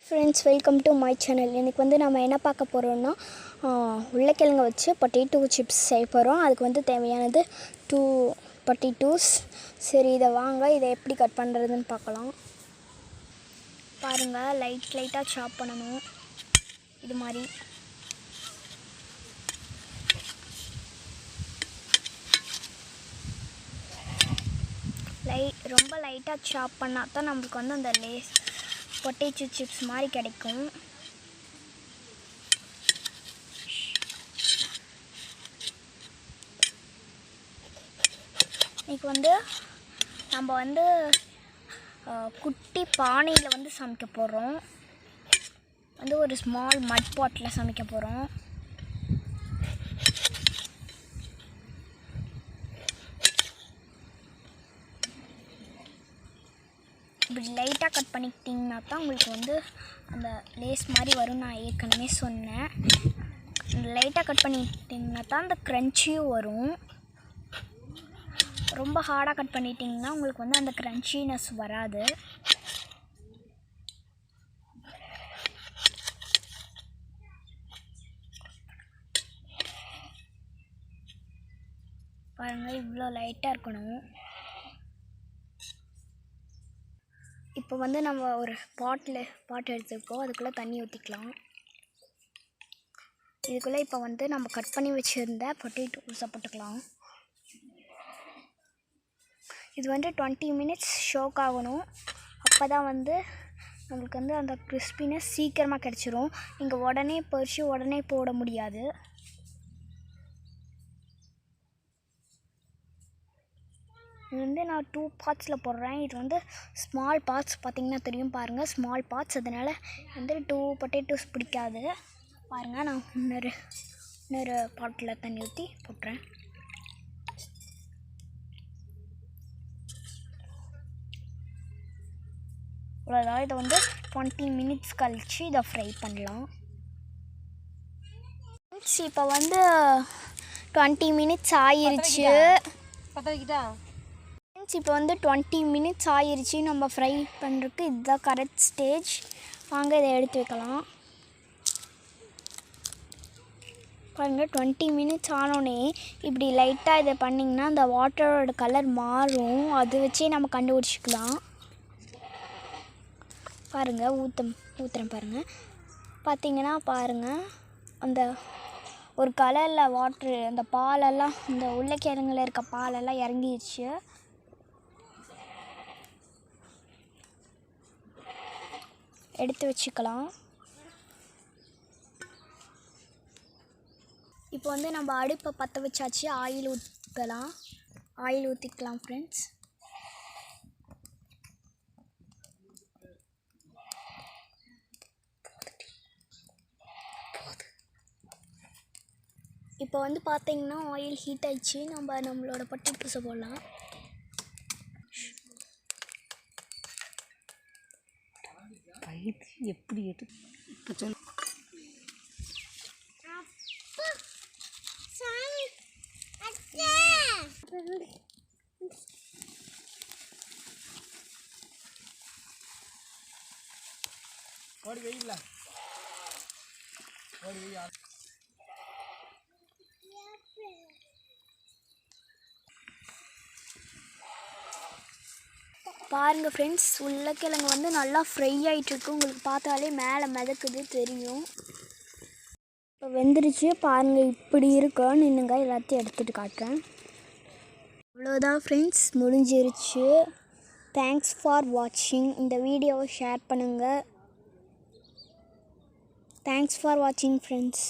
Friends, welcome to my channel. இன்னைக்கு வந்து நாம என்ன பார்க்க போறோம்னா உருளைக்கிழங்கு வச்சு பொட்டேட்டோ சிப்ஸ் செய்ய போறோம். அதுக்கு வந்து தேவையானது 2 potatoes. சரி இத வாங்க இத எப்படி கட் பண்றதுன்னு பார்க்கலாம். பாருங்க லைட்டா சாப் பண்ணனும். இது மாதிரி ரொம்ப லைட்டா சாப் பண்ணா தான் நமக்கு வந்து அந்த லேஸ் பொட்டேட்டோ சிப்ஸ் மாதிரி கிடைக்கும். இன்னைக்கு வந்து நம்ம வந்து குட்டி பானையில் வந்து சமைக்க போகிறோம். வந்து ஒரு ஸ்மால் மட் பாட்டில் சமைக்க போகிறோம். இப்படி லைட்டாக கட் பண்ணிக்கிட்டிங்கன்னா தான் உங்களுக்கு வந்து அந்த லேஸ் மாதிரி வரும். நான் ஏற்கனவே சொன்னேன். லைட்டாக கட் பண்ணிக்கிட்டிங்கன்னா தான் அந்த க்ரன்ச்சியும் வரும். ரொம்ப ஹார்டாக கட் பண்ணிட்டிங்கன்னா உங்களுக்கு வந்து அந்த க்ரன்ச்சினஸ் வராது. பாருங்கள் இவ்வளோ லைட்டாக இருக்கணும். இப்போ வந்து நம்ம ஒரு பாட் எடுத்துருக்கோம். அதுக்குள்ளே தண்ணி ஊற்றிக்கலாம். இதுக்குள்ளே இப்போ வந்து நம்ம கட் பண்ணி வச்சுருந்த பொட்டேட்டோஸை போட்டுக்கலாம். இது வந்து 20 minutes ஷோக் ஆகணும். அப்போ தான் வந்து நம்மளுக்கு வந்து அந்த கிறிஸ்பினஸ் சீக்கிரமாக கிடச்சிரும். நீங்கள் உடனே பறித்து உடனே போட முடியாது. இது வந்து நான் 2 பார்ட்ஸில் போடுறேன். இது வந்து ஸ்மால் பார்ட்ஸ் பார்த்திங்கன்னா தெரியும். பாருங்கள் ஸ்மால் பார்ட்ஸ், அதனால் வந்து 2 பொட்டேட்டோஸ் பிடிக்காது. பாருங்கள் நான் இன்னொரு பாட்டில் தண்ணி ஊற்றி போட்டுறேன். அவ்வளோதான். இதை வந்து 20 minutes கழித்து இதை ஃப்ரை பண்ணலாம். இப்போ வந்து 20 minutes ஆயிருச்சு. இப்போ வந்து 20 minutes ஆயிருச்சு. நம்ம ஃப்ரை பண்ணுறதுக்கு இதுதான் கரெக்ட் ஸ்டேஜ். வாங்க இதை எடுத்து வைக்கலாம். பாருங்கள் 20 minutes ஆனோடனே இப்படி லைட்டாக இதை பண்ணிங்கன்னா அந்த வாட்டரோட கலர் மாறும். அது வச்சே நம்ம கண்டுபிடிச்சிக்கலாம். பாருங்கள் ஊற்றுறேன் பாருங்கள். பார்த்திங்கன்னா பாருங்கள் அந்த ஒரு கலரில் வாட்ரு அந்த பாலெல்லாம் இந்த உருளைக்கிழங்குல இருக்க பாலெல்லாம் இறங்கிடுச்சு. எடுத்து வச்சுக்கலாம். இப்போ வந்து நம்ம அடுப்பை பற்ற வச்சாச்சு. ஆயில் ஊற்றிக்கலாம் ஃப்ரெண்ட்ஸ். இப்போ வந்து பார்த்தீங்கன்னா ஆயில் ஹீட் ஆயிடுச்சு. நம்மளோட பொட்டேட்டோஸை போடலாம். எப்படி பாருங்கள் ஃப்ரெண்ட்ஸ், உருளைக்கிழங்கு வந்து நல்லா ஃப்ரை ஆகிட்டுருக்கு. உங்களுக்கு பார்த்தாலே மேலே மிதக்குது தெரியும். இப்போ வெந்துருச்சு பாருங்கள். இப்படி இருக்கோன்னு நின்னுங்க, எல்லாத்தையும் எடுத்துகிட்டு காட்டுறேன். அவ்வளோதான் ஃப்ரெண்ட்ஸ், முடிஞ்சிருச்சு. தேங்க்ஸ் ஃபார் வாட்சிங். இந்த வீடியோவை ஷேர் பண்ணுங்கள். தேங்க்ஸ் ஃபார் வாட்சிங் ஃப்ரெண்ட்ஸ்.